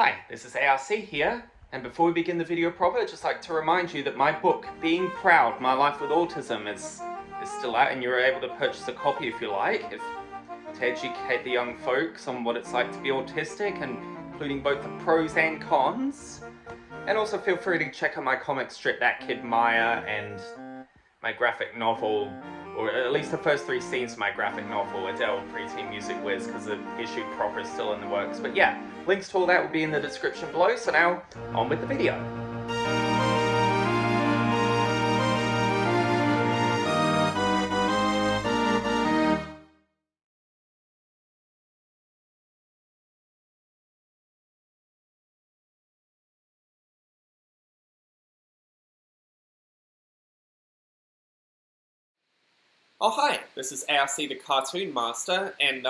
Hi, this is ARC here, and before we begin the video proper, I'd just like to remind you that my book, Being Proud, My Life with Autism, is still out, and you're able to purchase a copy if you like, to educate the young folks on what it's like to be autistic, and including both the pros and cons. And also feel free to check out my comic strip, That Kid Maya, and my graphic novel, or at least the first 3 scenes of my graphic novel, Adele Preteen Music Whiz, because the issue proper is still in the works. But yeah, links to all that will be in the description below, so now, on with the video. Oh hi, this is ARC the Cartoon Master, and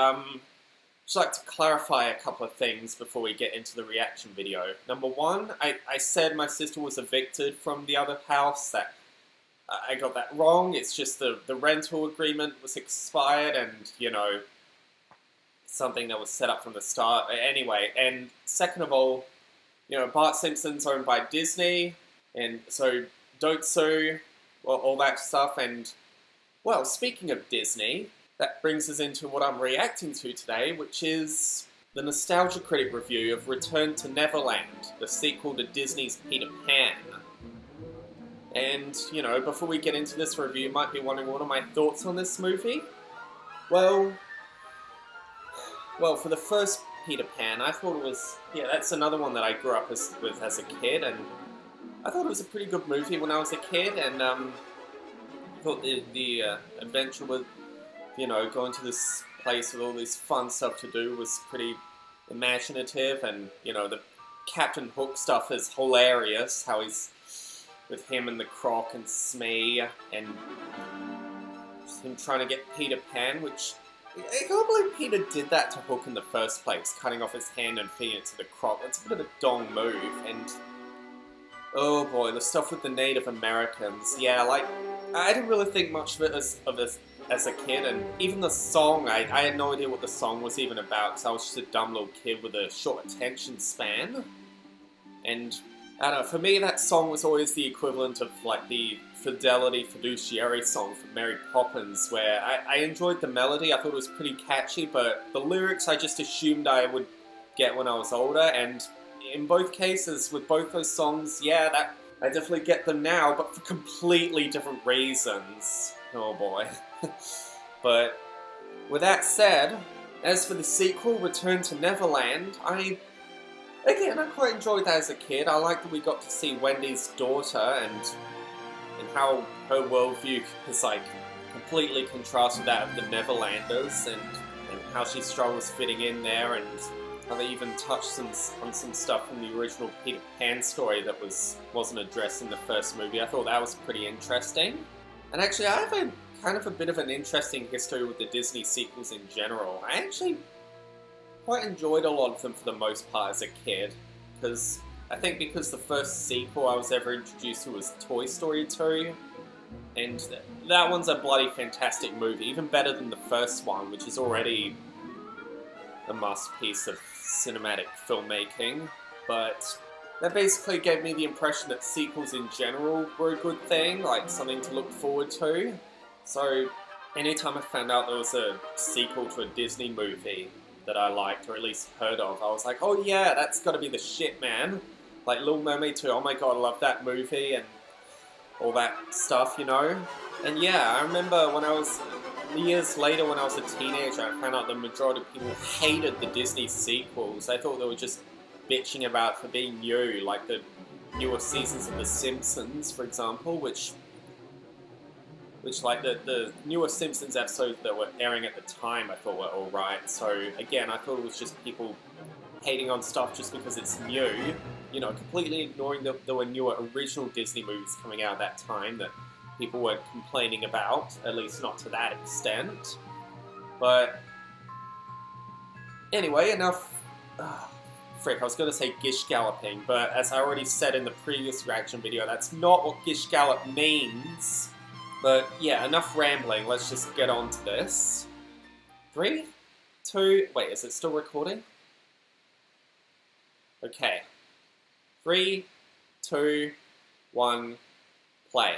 just like to clarify a couple of things before we get into the reaction video. Number one, I said my sister was evicted from the other house. That I got that wrong. It's just the rental agreement was expired, and you know, something that was set up from the start. Anyway, and second of all, you know, Bart Simpson's owned by Disney, and so don't sue, well, all that stuff. And well, speaking of Disney, that brings us into what I'm reacting to today, which is the Nostalgia Critic review of Return to Neverland, the sequel to Disney's Peter Pan. And, you know, before we get into this review, you might be wondering what are my thoughts on this movie? Well, for the first Peter Pan, I thought it was, yeah, that's another one that I grew up with as a kid, and I thought it was a pretty good movie when I was a kid, and I thought the adventure with, you know, going to this place with all this fun stuff to do was pretty imaginative, and, you know, the Captain Hook stuff is hilarious, how he's with him and the Croc and Smee, and him trying to get Peter Pan, which, I can't believe Peter did that to Hook in the first place, cutting off his hand and feeding it to the Croc. It's a bit of a dong move, and oh boy, the stuff with the Native Americans, yeah, like, I didn't really think much of it as a kid, and even the song, I had no idea what the song was even about, because I was just a dumb little kid with a short attention span. And, I don't know, for me that song was always the equivalent of, like, the Fidelity Fiduciary song from Mary Poppins, where I enjoyed the melody, I thought it was pretty catchy, but the lyrics I just assumed I would get when I was older, and in both cases, with both those songs, yeah, I definitely get them now, but for completely different reasons. Oh boy. But with that said, as for the sequel, Return to Neverland, I quite enjoyed that as a kid. I liked that we got to see Wendy's daughter and how her worldview is like completely contrasted that of the Neverlanders, and how she struggles fitting in there, and how they even touched on some stuff from the original Peter Pan story that wasn't addressed in the first movie. I thought that was pretty interesting. And actually, I have a bit of an interesting history with the Disney sequels in general. I actually quite enjoyed a lot of them for the most part as a kid, because I think because the first sequel I was ever introduced to was Toy Story 2, and that one's a bloody fantastic movie, even better than the first one, which is already a masterpiece of cinematic filmmaking. But that basically gave me the impression that sequels in general were a good thing, like something to look forward to. So anytime I found out there was a sequel to a Disney movie that I liked, or at least heard of, I was like, oh yeah, that's gotta be the shit, man. Like Little Mermaid 2, oh my god, I love that movie, and all that stuff, you know? And yeah, I remember when years later when I was a teenager, I found out the majority of people hated the Disney sequels. They thought they were just bitching about for being new, like the newer seasons of The Simpsons, for example, which like the newer Simpsons episodes that were airing at the time I thought were alright. So again, I thought it was just people hating on stuff just because it's new, you know, completely ignoring that there were newer original Disney movies coming out at that time that people weren't complaining about, at least not to that extent. But anyway, enough. Frick, I was going to say gish galloping, but as I already said in the previous reaction video, that's not what gish gallop means. But yeah, enough rambling, let's just get on to this. 3, 2, wait, is it still recording? Okay. 3, 2, 1, play.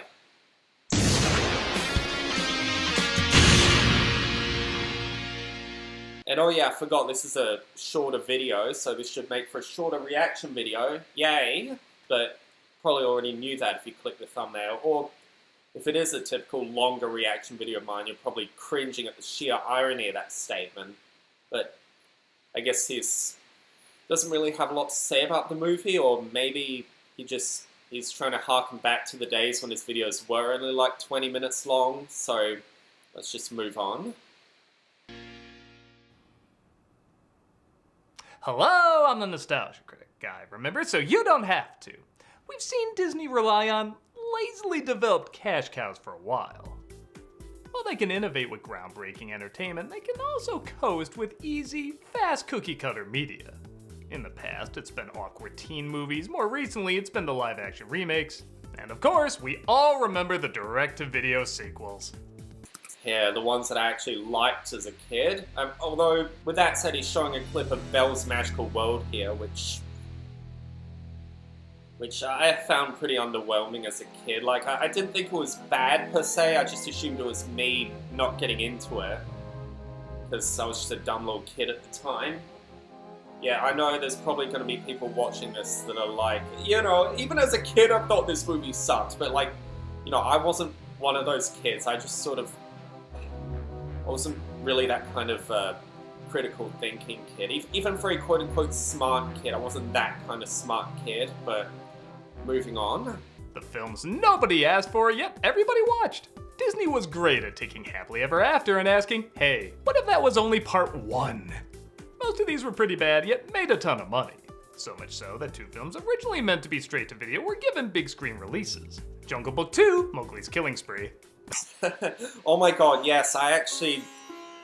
And oh yeah, I forgot this is a shorter video, so this should make for a shorter reaction video. Yay! But probably already knew that if you click the thumbnail. Or if it is a typical longer reaction video of mine, you're probably cringing at the sheer irony of that statement. But I guess he's doesn't really have a lot to say about the movie, or maybe he's trying to harken back to the days when his videos were only like 20 minutes long, so let's just move on. Hello, I'm the Nostalgia Critic guy, remember? So you don't have to. We've seen Disney rely on lazily developed cash cows for a while. While they can innovate with groundbreaking entertainment, they can also coast with easy, fast cookie-cutter media. In the past, it's been awkward teen movies. More recently, it's been the live-action remakes. And of course, we all remember the direct-to-video sequels. Yeah, the ones that I actually liked as a kid. Although, with that said, he's showing a clip of Belle's Magical World here, which I found pretty underwhelming as a kid. Like, I didn't think it was bad per se, I just assumed it was me not getting into it. Because I was just a dumb little kid at the time. Yeah, I know there's probably going to be people watching this that are like, you know, even as a kid I thought this movie sucked, but like, you know, I wasn't one of those kids. I just sort of, I wasn't really that kind of critical thinking kid. Even for a quote-unquote smart kid, I wasn't that kind of smart kid, but moving on. The films nobody asked for, yet everybody watched. Disney was great at taking Happily Ever After and asking, hey, what if that was only part 1? Most of these were pretty bad, yet made a ton of money. So much so that 2 films originally meant to be straight to video were given big screen releases. Jungle Book 2, Mowgli's Killing Spree. Oh my god, yes, I actually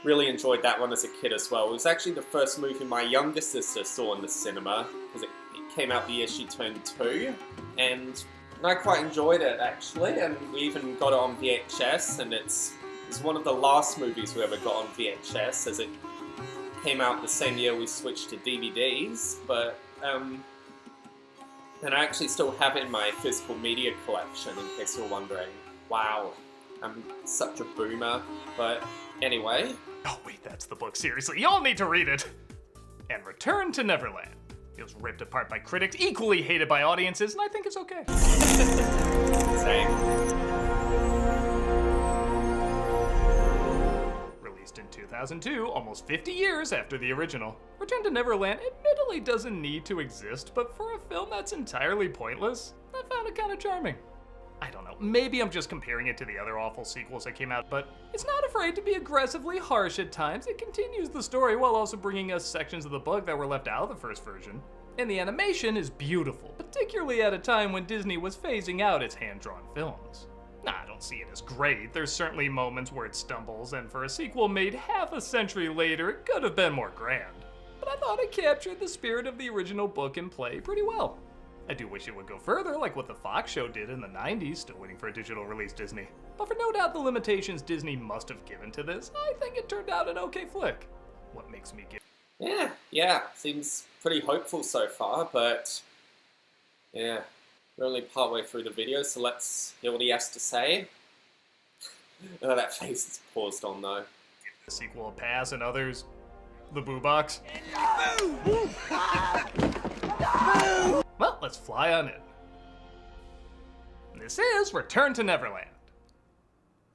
really enjoyed that one as a kid as well. It was actually the first movie my younger sister saw in the cinema, because it came out the year she turned 2, and I quite enjoyed it actually, and we even got it on VHS, and it's one of the last movies we ever got on VHS, as it came out the same year we switched to DVDs, but and I actually still have it in my physical media collection, in case you're wondering. Wow, I'm such a boomer, but anyway. Oh wait, that's the book, seriously, y'all need to read it! And Return to Neverland. It was ripped apart by critics, equally hated by audiences, and I think it's okay. Same. In 2002, almost 50 years after the original. Return to Neverland admittedly doesn't need to exist, but for a film that's entirely pointless, I found it kind of charming. I don't know, maybe I'm just comparing it to the other awful sequels that came out, but it's not afraid to be aggressively harsh at times. It continues the story while also bringing us sections of the book that were left out of the first version. And the animation is beautiful, particularly at a time when Disney was phasing out its hand-drawn films. Nah, I don't see it as great. There's certainly moments where it stumbles, and for a sequel made half a century later, it could have been more grand. But I thought it captured the spirit of the original book and play pretty well. I do wish it would go further, like what the Fox show did in the 90s, still waiting for a digital release Disney. But for no doubt the limitations Disney must have given to this, I think it turned out an okay flick. What makes me give... Yeah, seems pretty hopeful so far, but yeah. We're only partway through the video, so let's hear what he has to say. Oh, that face is paused on though. Give the sequel a pass and others, the boo box. Well, let's fly on in. This is Return to Neverland.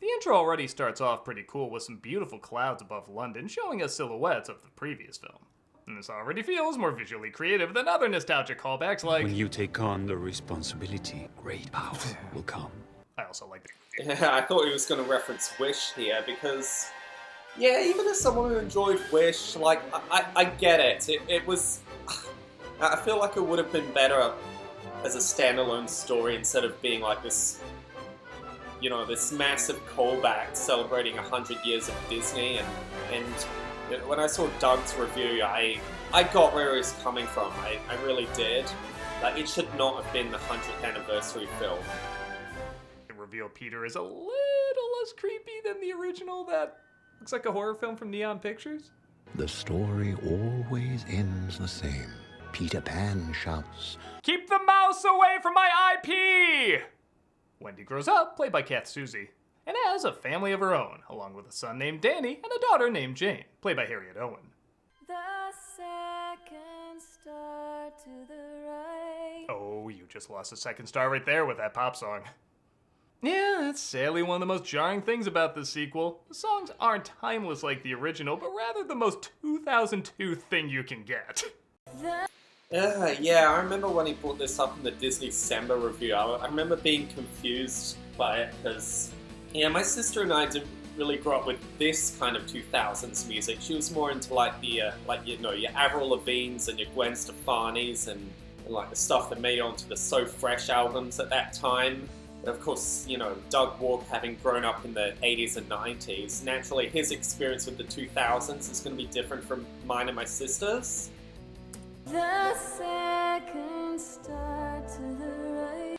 The intro already starts off pretty cool with some beautiful clouds above London showing us silhouettes of the previous film. And this already feels more visually creative than other nostalgic callbacks like... When you take on the responsibility, great power will come. I also like the... Yeah, I thought he was going to reference Wish here, because... Yeah, even as someone who enjoyed Wish, like, I get it. It was... I feel like it would have been better as a standalone story instead of being like this... You know, this massive callback celebrating 100 years of Disney, and when I saw Doug's review, I got where he was coming from. I really did. Like, it should not have been the 100th anniversary film. The reveal Peter is a little less creepy than the original that looks like a horror film from Neon Pictures. The story always ends the same. Peter Pan shouts, "Keep the mouse away from my IP!" Wendy grows up, played by Kath Soucie, and has a family of her own, along with a son named Danny and a daughter named Jane, played by Harriet Owen. The second star to the right. Oh, you just lost a second star right there with that pop song. Yeah, that's sadly one of the most jarring things about this sequel. The songs aren't timeless like the original, but rather the most 2002 thing you can get. Yeah, I remember when he brought this up in the Disney December review. I remember being confused by it because, yeah, my sister and I didn't really grow up with this kind of 2000s music. She was more into like the, your Avril Lavigne's and your Gwen Stefani's and like the stuff that made it onto the So Fresh albums at that time. And of course, Doug Walker, having grown up in the 80s and 90s, naturally his experience with the 2000s is going to be different from mine and my sister's. The second star to the right.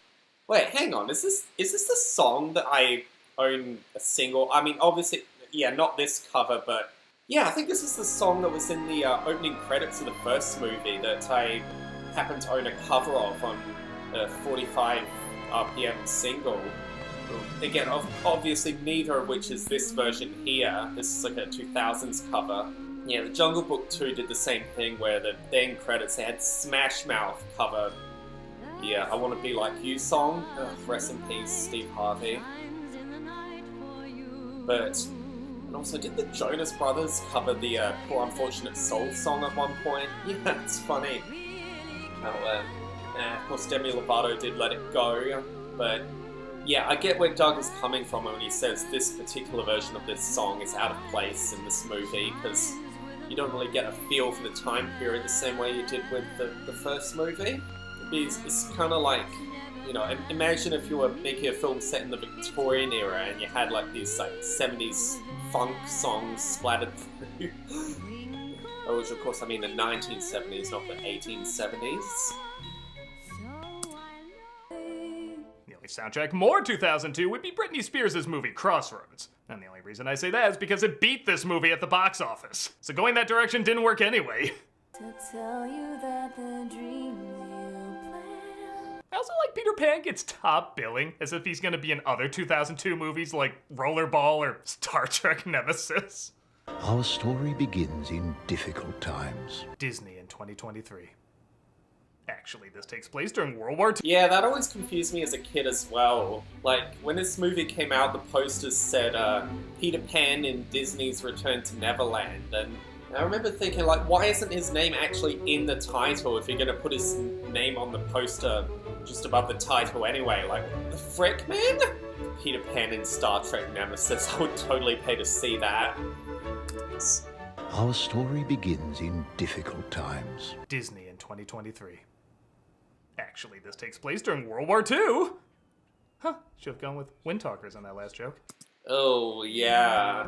Wait, hang on. Is this the song that I own a single? I mean, obviously, yeah, not this cover, but yeah, I think this is the song that was in the opening credits of the first movie that I happen to own a cover of on a 45 RPM single. Again, obviously neither of which is this version here. This is like a 2000s cover. Yeah, the Jungle Book 2 did the same thing where the end credits, they had Smash Mouth cover. Yeah, I Want to Be Like You song. Rest in peace, Steve Harvey. And also, did the Jonas Brothers cover the Poor Unfortunate Soul song at one point? Yeah, it's funny. Of course, Demi Lovato did Let It Go, but yeah, I get where Doug is coming from when he says this particular version of this song is out of place in this movie, because you don't really get a feel for the time period the same way you did with the first movie. It's kind of like, imagine if you were making a film set in the Victorian era and you had like these like 70s funk songs splattered through. Which of course I mean the 1970s, not the 1870s. The only soundtrack more 2002 would be Britney Spears' movie Crossroads. And the only reason I say that is because it beat this movie at the box office. So going that direction didn't work anyway. To tell you that the dreams you plan. I also like Peter Pan gets top billing, as if he's gonna be in other 2002 movies like Rollerball or Star Trek Nemesis. Our story begins in difficult times. Disney in 2023. Actually, this takes place during World War II. Yeah, that always confused me as a kid as well. Like, when this movie came out, the posters said, Peter Pan in Disney's Return to Neverland, and I remember thinking, like, why isn't his name actually in the title if you're gonna put his name on the poster just above the title anyway? Like, the frick, man? Peter Pan in Star Trek Nemesis, I would totally pay to see that. Our story begins in difficult times. Disney in 2023. Actually, this takes place during World War II. Huh, should have gone with Windtalkers on that last joke. Oh, yeah.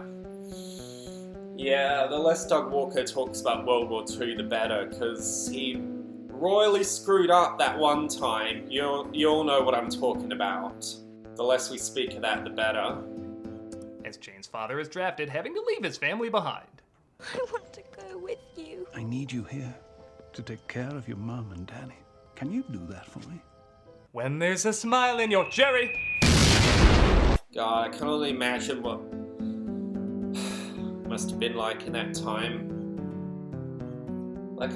Yeah, the less Doug Walker talks about World War II, the better, because he royally screwed up that one time. You all know what I'm talking about. The less we speak of that, the better. As Jane's father is drafted, having to leave his family behind. I want to go with you. I need you here to take care of your mum and Danny. Can you do that for me? When there's a smile in your cherry. God, I can only imagine what it must have been like in that time. Like,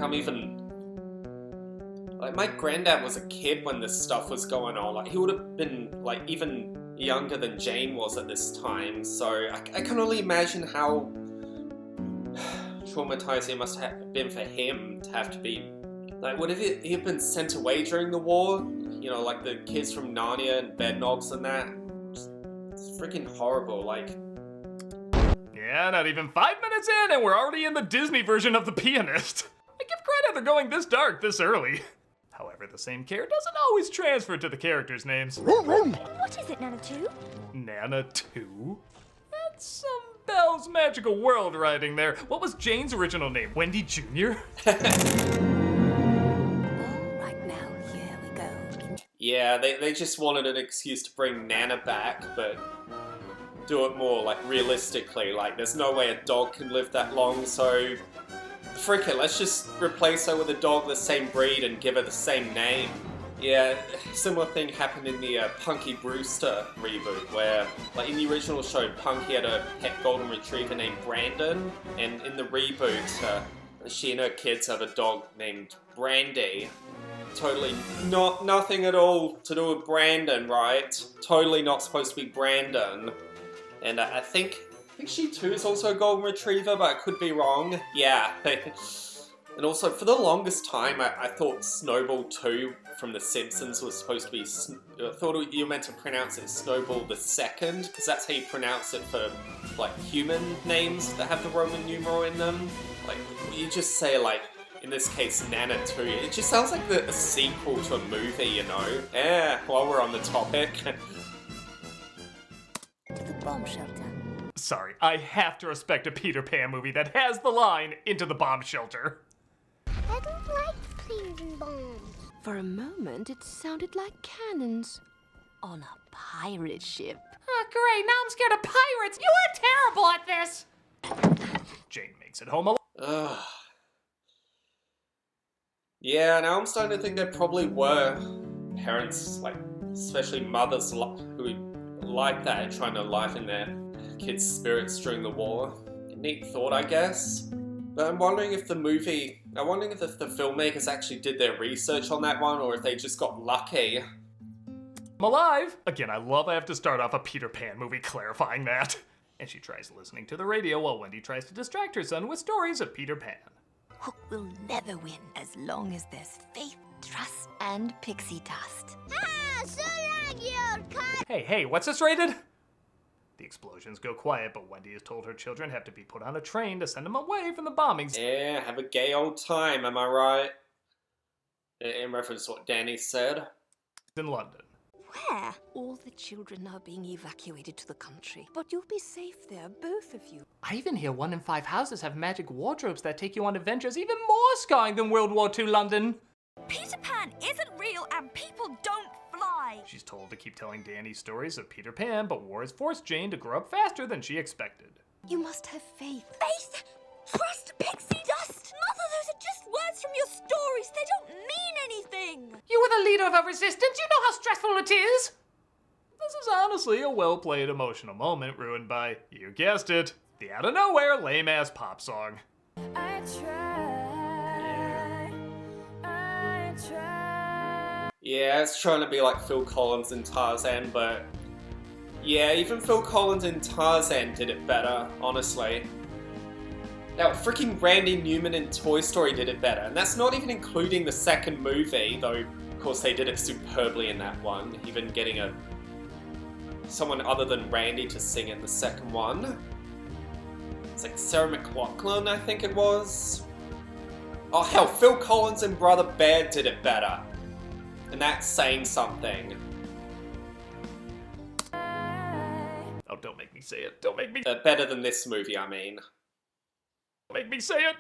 my granddad was a kid when this stuff was going on. Like, he would have been, like, even younger than Jane was at this time. So, I can only imagine how traumatizing it must have been for him to have to be. Like, would he have been sent away during the war? Like the kids from Narnia and Bedknobs and that? It's freaking horrible, like. Yeah, not even 5 minutes in and we're already in the Disney version of The Pianist. I give credit for going this dark this early. However, the same care doesn't always transfer to the characters' names. What is it, Nana 2? Nana 2? That's some Belle's Magical World writing there. What was Jane's original name? Wendy Jr.? Yeah, they just wanted an excuse to bring Nana back, but do it more, like, realistically. Like, there's no way a dog can live that long, so frick it, let's just replace her with a dog the same breed and give her the same name. Yeah, similar thing happened in the Punky Brewster reboot, where, like in the original show, Punky had a pet golden retriever named Brandon, and in the reboot, she and her kids have a dog named Brandy. Totally nothing at all to do with Brandon, right? Totally not supposed to be Brandon. And I think she too is also a golden retriever, but I could be wrong. Yeah. And also, for the longest time, I thought Snowball 2 from The Simpsons was supposed to be... I thought you were meant to pronounce it Snowball the Second, because that's how you pronounce it for, like, human names that have the Roman numeral in them. Like, you just say, like, in this case, Nana 2. It just sounds like a sequel to a movie, you know? Yeah, while we're on the topic. To the bomb shelter. Sorry, I have to respect a Peter Pan movie that has the line, "Into the bomb shelter." I don't like planes and bombs. For a moment, it sounded like cannons on a pirate ship. Oh, great. Now I'm scared of pirates. You are terrible at this. Jane makes it home alone. Ugh. Yeah, now I'm starting to think there probably were parents, like, especially mothers who like that, trying to liven their kids' spirits during the war. A neat thought, I guess. But I'm wondering if the filmmakers actually did their research on that one, or if they just got lucky. I'm alive! Again, I have to start off a Peter Pan movie clarifying that. And she tries listening to the radio while Wendy tries to distract her son with stories of Peter Pan. Hook will never win as long as there's faith, trust, and pixie dust. Ah, so long, you cunt! Hey, what's this rated? The explosions go quiet, but Wendy is told her children have to be put on a train to send them away from the bombings. Yeah, have a gay old time, am I right? In reference to what Danny said. In London. Where? All the children are being evacuated to the country, but you'll be safe there, both of you. I even hear 1 in 5 houses have magic wardrobes that take you on adventures even more scarring than World War II London. Peter Pan isn't real and people don't fly. She's told to keep telling Danny stories of Peter Pan, but war has forced Jane to grow up faster than she expected. You must have faith. Faith, trust, pixie dust. Mother, those are just words from your stories. They don't mean anything. You were the leader of a resistance. You know how stressful it is. This is honestly a well-played emotional moment ruined by, you guessed it, the out-of-nowhere lame-ass pop song. I try. Yeah, it's trying to be like Phil Collins in Tarzan, but yeah, even Phil Collins in Tarzan did it better, honestly. Now, freaking Randy Newman in Toy Story did it better, and that's not even including the second movie, though, of course, they did it superbly in that one, even getting someone other than Randy to sing in the second one. It's like Sarah McLachlan, I think it was. Oh hell, Phil Collins and Brother Bear did it better. And that's saying something. Oh, don't make me say it. Don't make me... Better than this movie, I mean. Don't make me say it.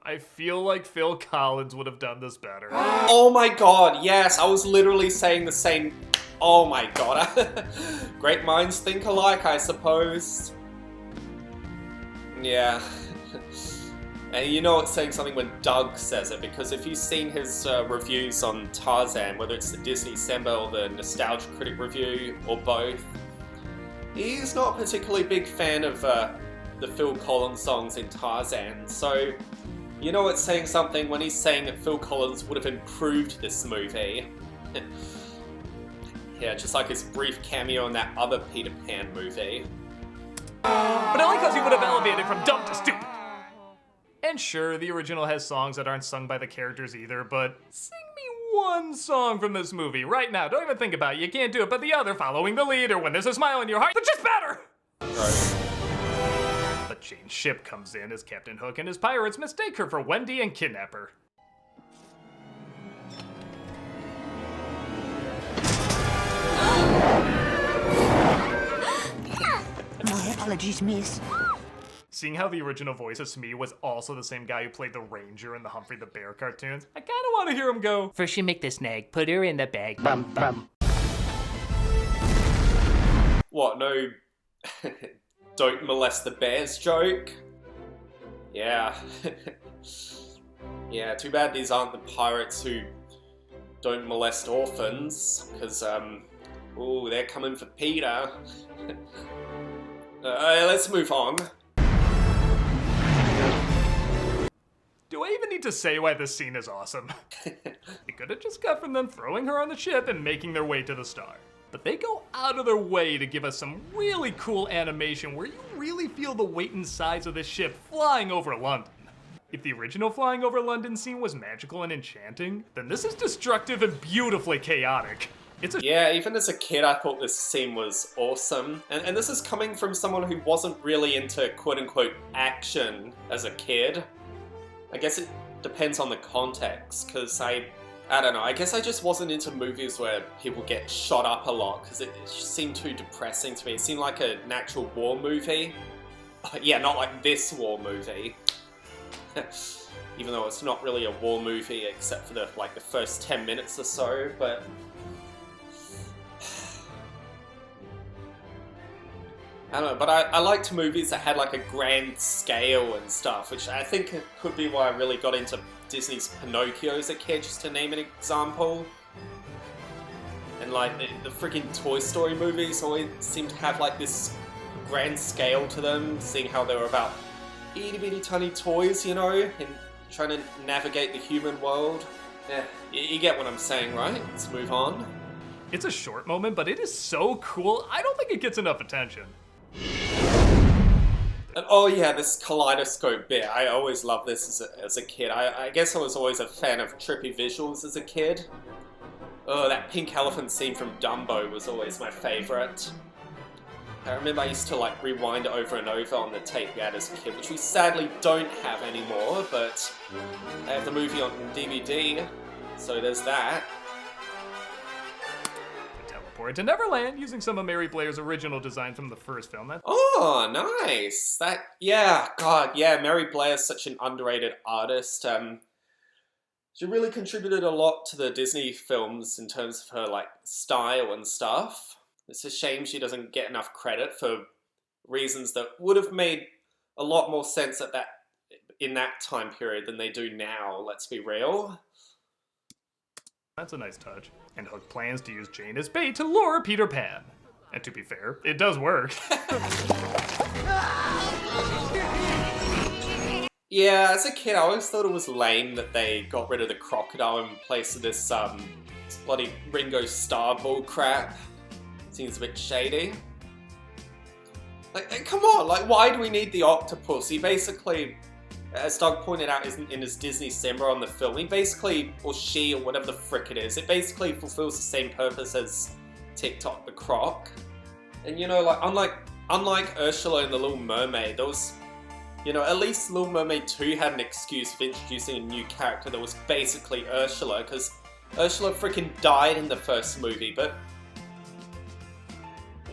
I feel like Phil Collins would have done this better. Oh my god, yes, I was literally saying the same... Oh my god. Great minds think alike, I suppose. Yeah. And you know it's saying something when Doug says it, because if you've seen his reviews on Tarzan, whether it's the Disney December or the Nostalgia Critic review, or both, he's not a particularly big fan of the Phil Collins songs in Tarzan, so you know it's saying something when he's saying that Phil Collins would have improved this movie. Yeah, just like his brief cameo in that other Peter Pan movie. But only because he would have elevated from dumb to stupid. And sure, the original has songs that aren't sung by the characters either, but sing me one song from this movie right now. Don't even think about it. You can't do it, but the other, Following the Lead, or When There's a Smile in Your Heart, but just better! Right. But Jane's ship comes in as Captain Hook and his pirates mistake her for Wendy and kidnap her. My apologies, miss. Seeing how the original voice of Smee was also the same guy who played the Ranger in the Humphrey the Bear cartoons, I kinda want to hear him go, First you make the snag, put her in the bag. What, no don't molest the bears joke? Yeah. Yeah, too bad these aren't the pirates who don't molest orphans, because, ooh, they're coming for Peter. Let's move on. Do I even need to say why this scene is awesome? It could have just got from them throwing her on the ship and making their way to the star. But they go out of their way to give us some really cool animation where you really feel the weight and size of this ship flying over London. If the original flying over London scene was magical and enchanting, then this is destructive and beautifully chaotic. Yeah, even as a kid I thought this scene was awesome. And this is coming from someone who wasn't really into quote-unquote action as a kid. I guess it depends on the context, because I don't know, I guess I just wasn't into movies where people get shot up a lot, because it just seemed too depressing to me. It seemed like an actual war movie. Yeah, not like this war movie. Even though it's not really a war movie except for the first 10 minutes or so, but I don't know, but I liked movies that had like a grand scale and stuff, which I think could be why I really got into Disney's Pinocchio as a kid, just to name an example. And like the freaking Toy Story movies always seem to have like this grand scale to them, seeing how they were about itty bitty tiny toys, you know, and trying to navigate the human world. Yeah, you get what I'm saying, right? Let's move on. It's a short moment, but it is so cool, I don't think it gets enough attention. And oh yeah, this kaleidoscope bit, I always loved this as a kid. I guess I was always a fan of trippy visuals as a kid. Oh, that pink elephant scene from Dumbo was always my favourite. I remember I used to like rewind it over and over on the tape we had as a kid, which we sadly don't have anymore, but I have the movie on DVD, so there's that. Teleport to Neverland using some of Mary Blair's original design from the first film. Oh, nice! Yeah, God, yeah, Mary Blair's such an underrated artist. She really contributed a lot to the Disney films in terms of her like style and stuff. It's a shame she doesn't get enough credit for reasons that would have made a lot more sense in that time period than they do now, let's be real. That's a nice touch. And Hook plans to use Jane as bait to lure Peter Pan. And to be fair, it does work. Yeah, as a kid I always thought it was lame that they got rid of the crocodile in place of this bloody Ringo Starr bull crap. Seems a bit shady. Like, come on, like, why do we need the octopus? He basically, as Doug pointed out in his Disney symbol on the film, he basically, or she, or whatever the frick it is, it basically fulfills the same purpose as TikTok the Croc. And you know, like, unlike Ursula and the Little Mermaid, there was, you know, at least Little Mermaid 2 had an excuse of introducing a new character that was basically Ursula, because Ursula freaking died in the first movie, but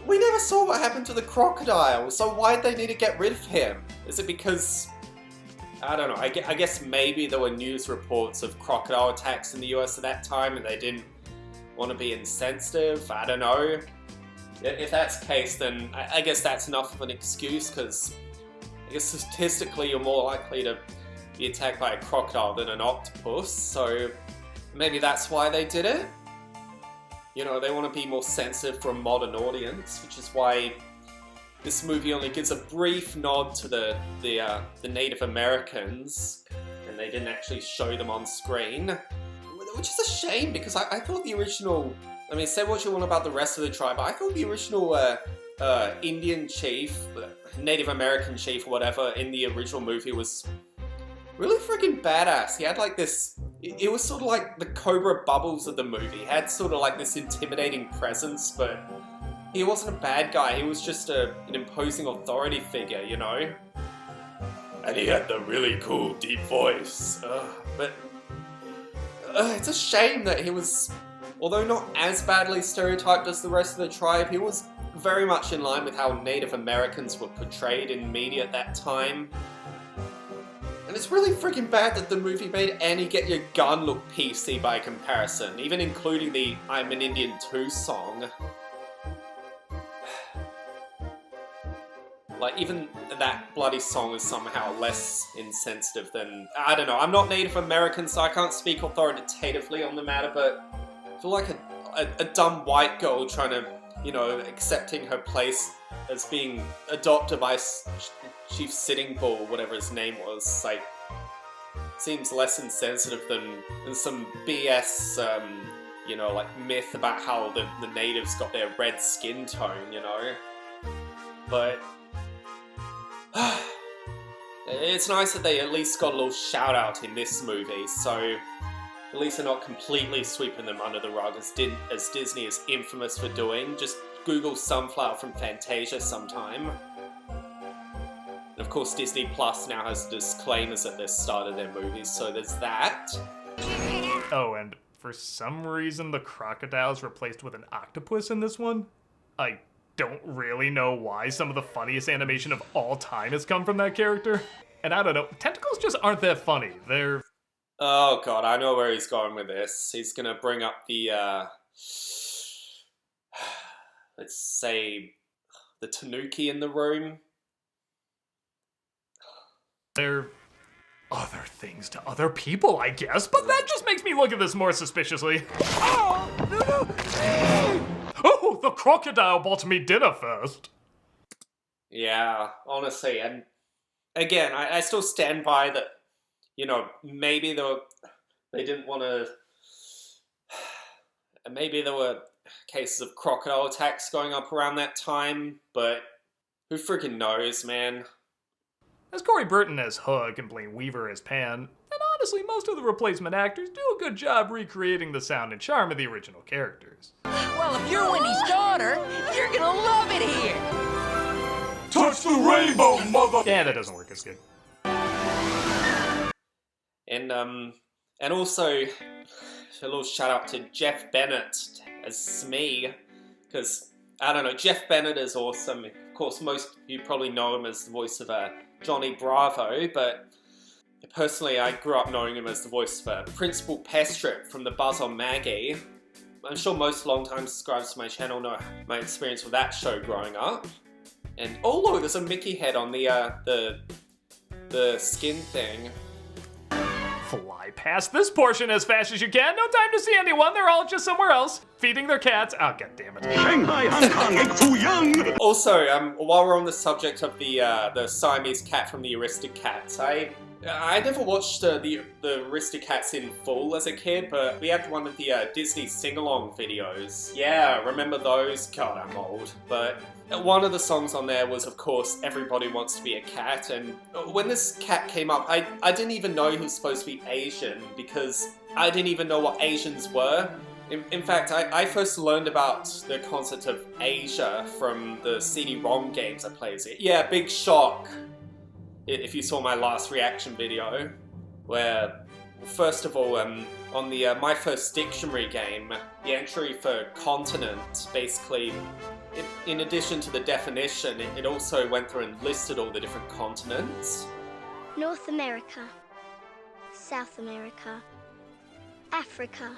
we never saw what happened to the crocodile, so why'd they need to get rid of him? Is it because, I don't know, I guess maybe there were news reports of crocodile attacks in the US at that time and they didn't want to be insensitive? I don't know. If that's the case, then I guess that's enough of an excuse, because I guess statistically you're more likely to be attacked by a crocodile than an octopus, so maybe that's why they did it? You know, they want to be more sensitive for a modern audience, which is why this movie only gives a brief nod to the Native Americans, and they didn't actually show them on screen, which is a shame, because I thought the original, I mean, say what you want about the rest of the tribe, but I thought the original Indian chief, Native American chief or whatever in the original movie was really freaking badass. He had like this, it was sort of like the Cobra Bubbles of the movie. He had sort of like this intimidating presence, but he wasn't a bad guy. He was just an imposing authority figure, you know? And he had the really cool deep voice. But it's a shame that he was, although not as badly stereotyped as the rest of the tribe, he was very much in line with how Native Americans were portrayed in media at that time. And it's really freaking bad that the movie made Annie Get Your Gun look PC by comparison, even including the I'm an Indian 2 song. Like, even that bloody song is somehow less insensitive than... I don't know, I'm not Native American, so I can't speak authoritatively on the matter, but I feel like a dumb white girl trying to, you know, accepting her place as being adopted by Chief Sitting Bull, whatever his name was, like, seems less insensitive than some BS, you know, like, myth about how the natives got their red skin tone, you know? But... it's nice that they at least got a little shout out in this movie, so at least they're not completely sweeping them under the rug as Disney is infamous for doing. Just Google Sunflower from Fantasia sometime. And of course Disney Plus now has disclaimers at the start of their movies, so there's that. Oh, and for some reason the crocodile's replaced with an octopus in this one. I don't really know why some of the funniest animation of all time has come from that character. And I don't know, tentacles just aren't that funny. They're... Oh god, I know where he's going with this. He's gonna bring up the, let's say, the tanuki in the room. They're other things to other people, I guess, but that just makes me look at this more suspiciously. Oh, oh, the crocodile bought me dinner first. Yeah, honestly, and again, I still stand by that, you know, maybe they didn't want to... Maybe there were cases of crocodile attacks going up around that time, but who freaking knows, man? As Corey Burton as Hook and Blaine Weaver as Pan, and honestly, most of the replacement actors do a good job recreating the sound and charm of the original characters. Well, if you're Wendy's daughter, you're gonna love it here! Touch the rainbow, mother! Yeah, that doesn't work as good. And also, a little shout out to Jeff Bennett as Smee, because, I don't know, Jeff Bennett is awesome. Of course, most of you probably know him as the voice of Johnny Bravo, but personally, I grew up knowing him as the voice of Principal Pestrip from the Buzz on Maggie. I'm sure most long-time subscribers to my channel know my experience with that show growing up. And oh look, there's a Mickey head on the skin thing. Fly past this portion as fast as you can. No time to see anyone. They're all just somewhere else, feeding their cats. Oh, god damn it. Shanghai, Hong Kong, it's too young! Also, while we're on the subject of the Siamese cat from the Aristocats, I never watched the Aristocats in full as a kid, but we had one of the Disney sing-along videos. Yeah, remember those? God, I'm old. But one of the songs on there was, of course, Everybody Wants to Be a Cat, and when this cat came up, I didn't even know he was supposed to be Asian, because I didn't even know what Asians were. In fact, I first learned about the concept of Asia from the CD-ROM games I played as it. Yeah, big shock. If you saw my last reaction video, where, first of all, on the My First Dictionary game, the entry for continent, basically, in addition to the definition, it also went through and listed all the different continents. North America, South America, Africa,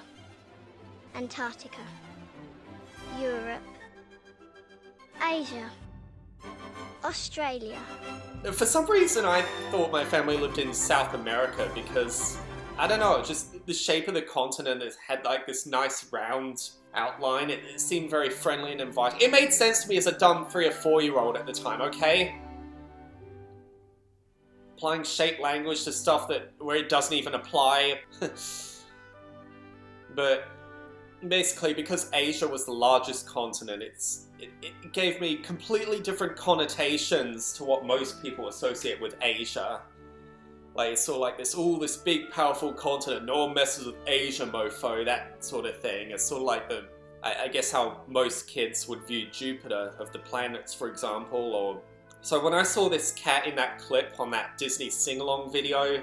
Antarctica, Europe, Asia, Australia. For some reason, I thought my family lived in South America because, I don't know, just the shape of the continent, it had like this nice round outline. It seemed very friendly and inviting. It made sense to me as a dumb 3 or 4-year-old at the time, okay? Applying shape language to stuff where it doesn't even apply. But basically, because Asia was the largest continent, it gave me completely different connotations to what most people associate with Asia. Like, it's sort of like this big, powerful continent, no one messes with Asia, mofo, that sort of thing. It's sort of like I guess how most kids would view Jupiter, of the planets, for example, or... So when I saw this cat in that clip on that Disney sing-along video,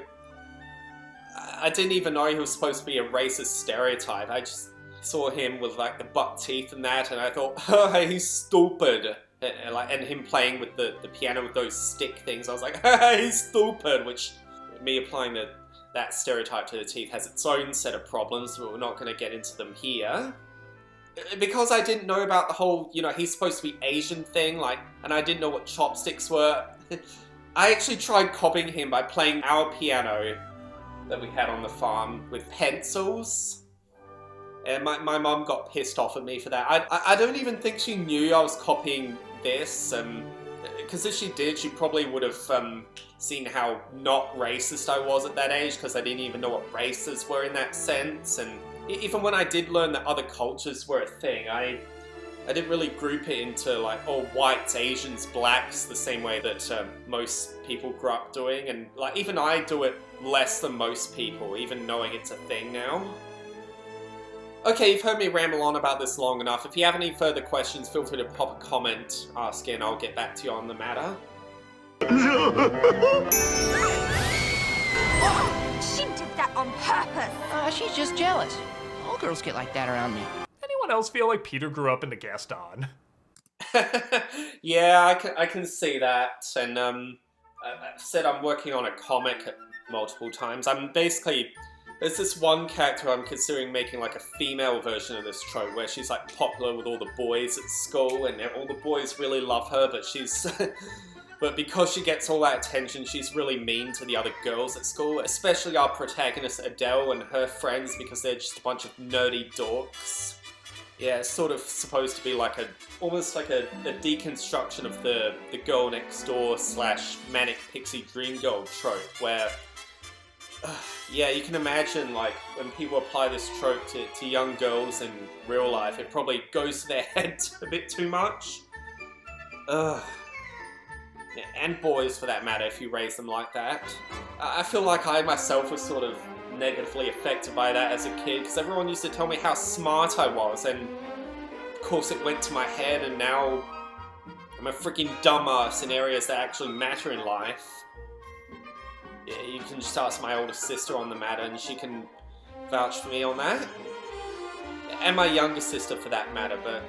I didn't even know he was supposed to be a racist stereotype. I just saw him with like the buck teeth and that, and I thought, oh, he's stupid. And him playing with the piano with those stick things, I was like, he's stupid, which... Me applying that stereotype to the teeth has its own set of problems, but we're not going to get into them here. because I didn't know about the whole, he's supposed to be Asian thing, like, and I didn't know what chopsticks were, I actually tried copying him by playing our piano that we had on the farm with pencils. And my mum got pissed off at me for that. I don't even think she knew I was copying this, because if she did, she probably would have seen how not racist I was at that age, because I didn't even know what races were in that sense. And even when I did learn that other cultures were a thing, I didn't really group it into like, oh, whites, Asians, blacks, the same way that most people grew up doing. And like, even I do it less than most people, even knowing it's a thing now. Okay, you've heard me ramble on about this long enough. If you have any further questions, feel free to pop a comment asking, and I'll get back to you on the matter. She did that on purpose. She's just jealous. All girls get like that around me. Anyone else feel like Peter grew up into Gaston? Yeah, I can see that. And I've said I'm working on a comic multiple times. There's this one character I'm considering making like a female version of this trope, where she's like popular with all the boys at school, and all the boys really love her, but but because she gets all that attention, she's really mean to the other girls at school, especially our protagonist Adele and her friends, because they're just a bunch of nerdy dorks. Yeah, it's sort of supposed to be like almost like a deconstruction of the girl next door / manic pixie dream girl trope, where yeah, you can imagine like when people apply this trope to young girls in real life, it probably goes to their head a bit too much. Yeah, and boys for that matter, if you raise them like that. I feel like I myself was sort of negatively affected by that as a kid, because everyone used to tell me how smart I was, and of course it went to my head, and now I'm a freaking dumbass in areas that actually matter in life. Yeah, you can just ask my older sister on the matter, and she can vouch for me on that. And my younger sister for that matter, but...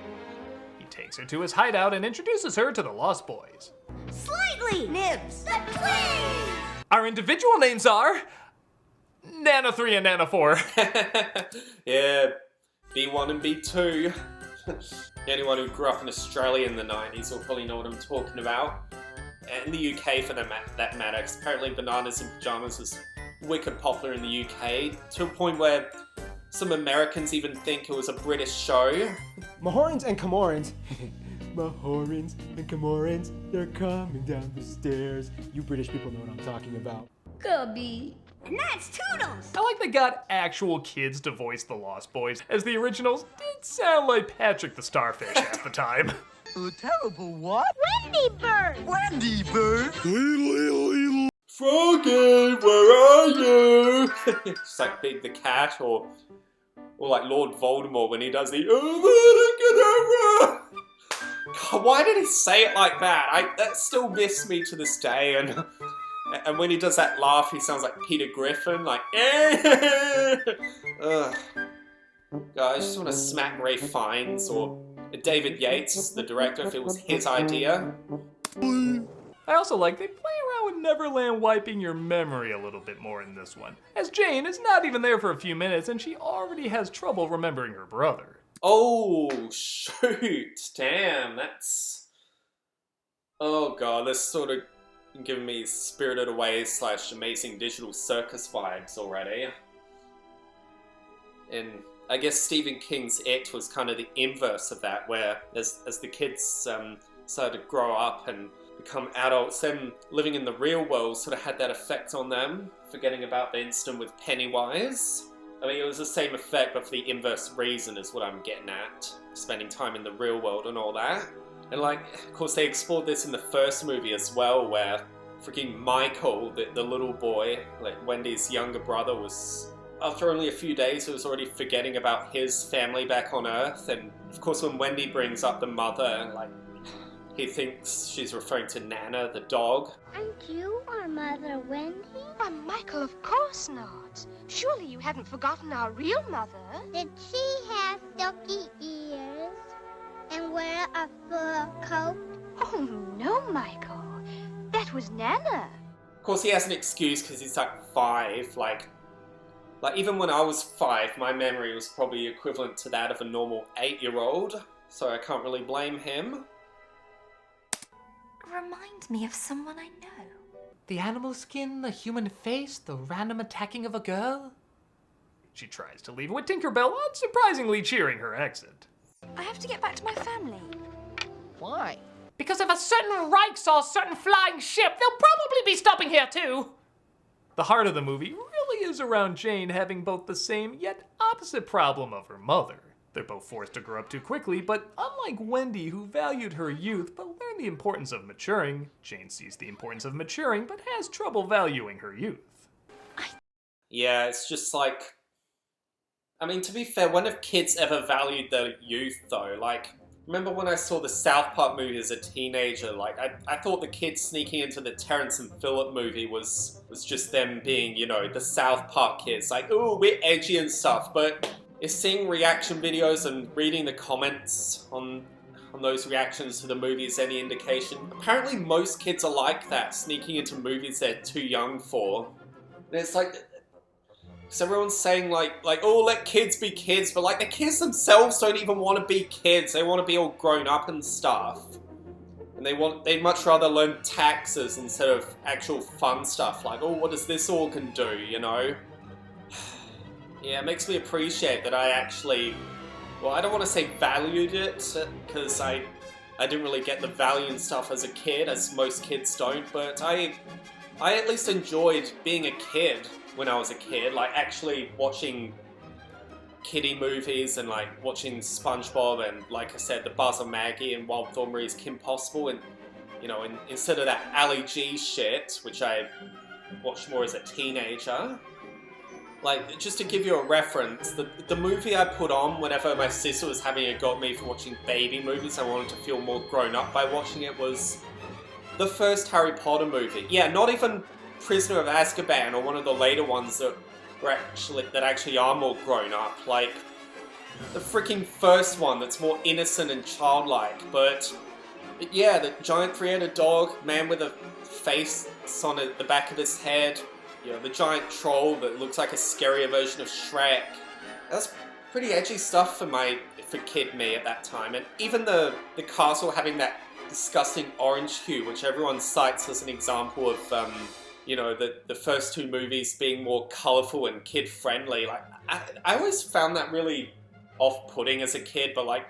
He takes her to his hideout and introduces her to the Lost Boys. Slightly! Nibs! The twins! Our individual names are... Nana 3 and Nana 4. Yeah, B1 and B2. Anyone who grew up in Australia in the 90s will probably know what I'm talking about. And the UK for that matter, because apparently Bananas in Pyjamas was wicked popular in the UK, to a point where some Americans even think it was a British show. Mahorans and Comorans. Mahorans and Comorans, they're coming down the stairs. You British people know what I'm talking about. Gubby. And that's Toodles! I like they got actual kids to voice the Lost Boys, as the originals did sound like Patrick the Starfish half the time. Terrible what? Wendy Bird! Wendy Bird? Froggy, where are you? It's like Big the Cat, or like Lord Voldemort when he does the God, why did he say it like that? That still misses me to this day, and when he does that laugh, he sounds like Peter Griffin, like Ugh. God, I just want to smack Ray Fiennes or David Yates, the director, if it was his idea. I also like they play around with Neverland wiping your memory a little bit more in this one, as Jane is not even there for a few minutes and she already has trouble remembering her brother. Oh, shoot. Damn, that's... Oh god, that's sort of giving me Spirited Away / Amazing Digital Circus vibes already. And I guess Stephen King's It was kind of the inverse of that, where as the kids started to grow up and become adults, them living in the real world sort of had that effect on them, forgetting about the incident with Pennywise. I mean, it was the same effect, but for the inverse reason is what I'm getting at. Spending time in the real world and all that. And like, of course they explored this in the first movie as well, where freaking Michael, the little boy, like Wendy's younger brother, was, after only a few days, he was already forgetting about his family back on Earth. And of course when Wendy brings up the mother, like, he thinks she's referring to Nana, the dog. Aren't you our mother, Wendy? Why, Michael, of course not. Surely you hadn't forgotten our real mother. Did she have silky ears and wear a fur coat? Oh, no, Michael. That was Nana. Of course he has an excuse because he's like 5, like, Like, even when I was 5, my memory was probably equivalent to that of a normal 8-year-old, so I can't really blame him. Reminds me of someone I know. The animal skin, the human face, the random attacking of a girl. She tries to leave with Tinkerbell unsurprisingly cheering her exit. I have to get back to my family. Why? Because if a certain Reich saw a certain flying ship, they'll probably be stopping here too. The heart of the movie really is around Jane having both the same yet opposite problem of her mother. They're both forced to grow up too quickly, but unlike Wendy, who valued her youth but learned the importance of maturing, Jane sees the importance of maturing but has trouble valuing her youth. Yeah, it's just like... I mean, to be fair, when have kids ever valued their youth, though? Like, remember when I saw the South Park movie as a teenager? Like, I thought the kids sneaking into the Terrence and Phillip movie was just them being, you know, the South Park kids. Like, ooh, we're edgy and stuff, but... is seeing reaction videos and reading the comments on those reactions to the movies any indication? Apparently most kids are like that, sneaking into movies they're too young for. And it's like, because everyone's saying like, oh, let kids be kids, but like the kids themselves don't even want to be kids. They want to be all grown up and stuff. And they'd much rather learn taxes instead of actual fun stuff. Like, oh, what does this organ do, you know? Yeah, it makes me appreciate that I actually, well, I don't want to say valued it, because I didn't really get the value and stuff as a kid, as most kids don't, but I at least enjoyed being a kid when I was a kid, like actually watching kiddie movies and like watching SpongeBob and, like I said, the Buzz and Maggie and Wild Thornberry's Kim Possible, and, you know, instead of that Ali G shit, which I watched more as a teenager. Like, just to give you a reference, the movie I put on whenever my sister was having a go at me for watching baby movies, I wanted to feel more grown up by watching it, was the first Harry Potter movie. Yeah, not even Prisoner of Azkaban or one of the later ones that actually are more grown up. Like, the freaking first one that's more innocent and childlike. But yeah, the giant three-headed dog, man with a face on the back of his head. You know, the giant troll that looks like a scarier version of Shrek. That's pretty edgy stuff for kid me at that time. And even the castle having that disgusting orange hue, which everyone cites as an example of, you know, the first two movies being more colourful and kid-friendly. Like, I always found that really off-putting as a kid, but like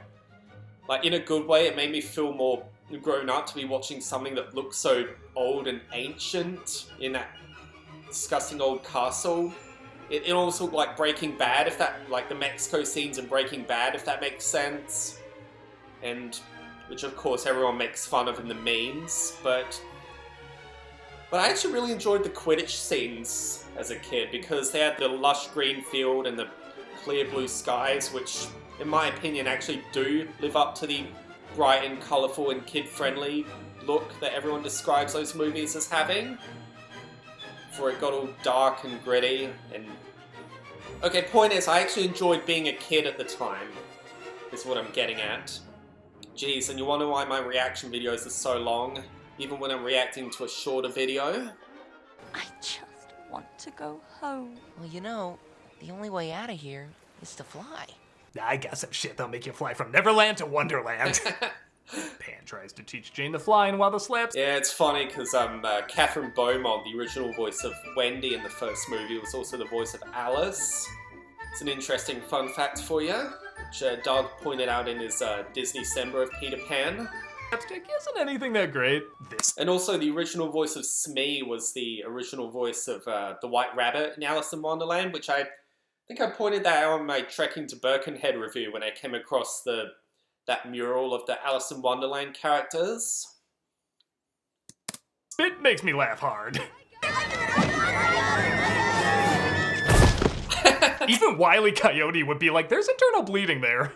in a good way, it made me feel more grown up to be watching something that looks so old and ancient in that disgusting old castle. It also looked like Breaking Bad, if that, like the Mexico scenes in Breaking Bad, if that makes sense. And, which of course everyone makes fun of in the memes, but I actually really enjoyed the Quidditch scenes as a kid, because they had the lush green field and the clear blue skies, which, in my opinion, actually do live up to the bright and colourful and kid-friendly look that everyone describes those movies as having. Before it got all dark and gritty, and... Okay, point is, I actually enjoyed being a kid at the time, is what I'm getting at. Jeez, and you wonder why my reaction videos are so long, even when I'm reacting to a shorter video? I just want to go home. Well, you know, the only way out of here is to fly. I got some shit that'll make you fly from Neverland to Wonderland. Pan tries to teach Jane to fly, and while the slaps... Yeah, it's funny, because Catherine Beaumont, the original voice of Wendy in the first movie, was also the voice of Alice. It's an interesting fun fact for you, which Doug pointed out in his Disney December of Peter Pan. Slapstick isn't anything that great. And also the original voice of Smee was the original voice of the White Rabbit in Alice in Wonderland, which I think I pointed that out on my Trekking to Birkenhead review when I came across that mural of the Alice in Wonderland characters. It makes me laugh hard. Even Wile E. Coyote would be like, there's internal bleeding there.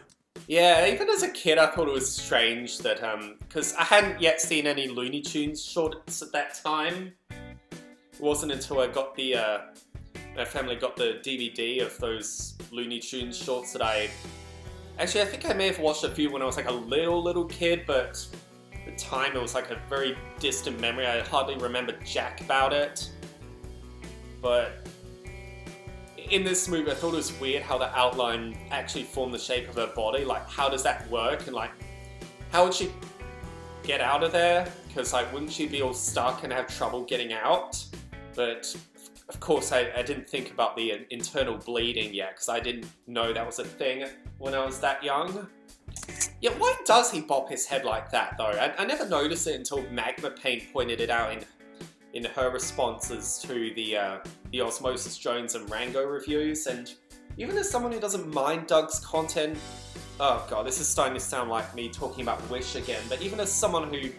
Yeah, even as a kid I thought it was strange that, because I hadn't yet seen any Looney Tunes shorts at that time. It wasn't until I got my family got the DVD of those Looney Tunes shorts that actually, I think I may have watched a few when I was like a little kid, but at the time it was like a very distant memory. I hardly remember jack about it. But in this movie, I thought it was weird how the outline actually formed the shape of her body. Like, how does that work? And like, how would she get out of there? Because like, wouldn't she be all stuck and have trouble getting out? But of course, I didn't think about the internal bleeding yet, because I didn't know that was a thing when I was that young. Yeah, why does he bop his head like that though? I never noticed it until Magma Paint pointed it out in her responses to the Osmosis Jones and Rango reviews. And even as someone who doesn't mind Doug's content, oh god, this is starting to sound like me talking about Wish again, but even as someone who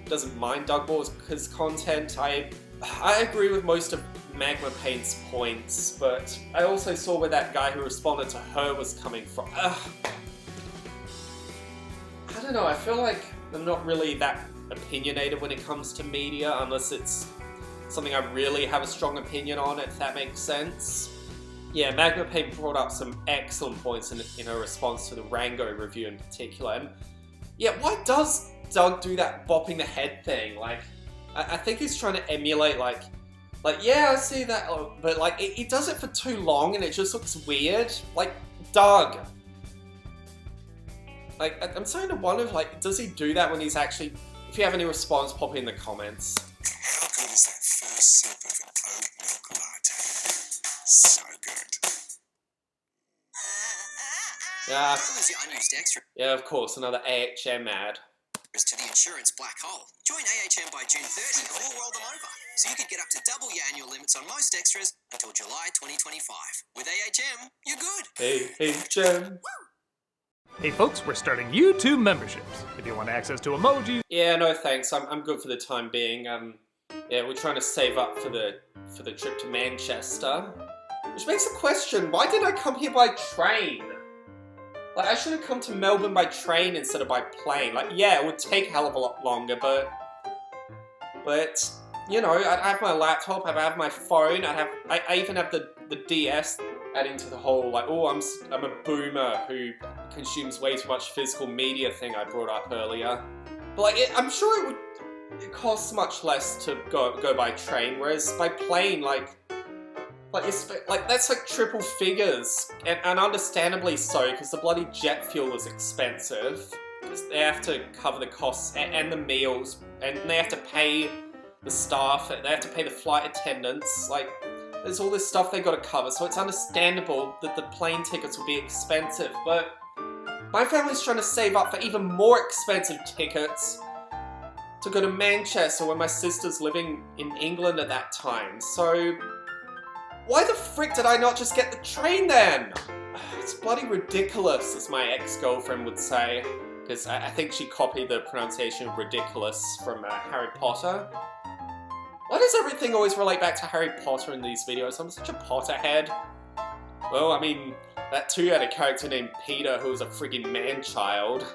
doesn't mind Doug Walker's content, I agree with most of Magma Paint's points, but I also saw where that guy who responded to her was coming from. I don't know, I feel like I'm not really that opinionated when it comes to media, unless it's something I really have a strong opinion on, if that makes sense. Yeah, Magma Paint brought up some excellent points in her response to the Rango review in particular. And yeah, why does Doug do that bopping the head thing? Like, I think he's trying to emulate like yeah, I see that, but like he does it for too long and it just looks weird. Like, Doug. Like, I'm starting to wonder, like, does he do that when he's actually... If you have any response, pop it in the comments. How good is that first sip of an oat milk latte? So good. Yeah. Your unused extra. Yeah, of course, another AHM ad. To the insurance black hole. Join AHM by June 30 and we'll roll them over. So you could get up to double your annual limits on most extras until July 2025. With AHM, you're good. AHM. Hey folks, we're starting YouTube memberships. If you want access to emojis... Yeah, no thanks, I'm good for the time being. Yeah, we're trying to save up for the trip to Manchester. Which makes a question, why did I come here by train? Like, I should have come to Melbourne by train instead of by plane. Like, yeah, it would take a hell of a lot longer, but you know, I'd have my laptop, I'd have my phone, I even have the DS, adding to the whole, like, oh, I'm a boomer who consumes way too much physical media thing I brought up earlier. But like, I'm sure it costs much less to go by train, whereas by plane, like that's like triple figures, and understandably so, because the bloody jet fuel is expensive. Because they have to cover the costs and the meals, and they have to pay the staff, they have to pay the flight attendants. Like, there's all this stuff they got to cover, so it's understandable that the plane tickets will be expensive. But my family's trying to save up for even more expensive tickets to go to Manchester, where my sister's living in England at that time. So why the frick did I not just get the train then? It's bloody ridiculous, as my ex-girlfriend would say, because I think she copied the pronunciation of ridiculous from Harry Potter. Why does everything always relate back to Harry Potter in these videos? I'm such a Potterhead. Well, I mean, that too had a character named Peter who was a friggin' man-child.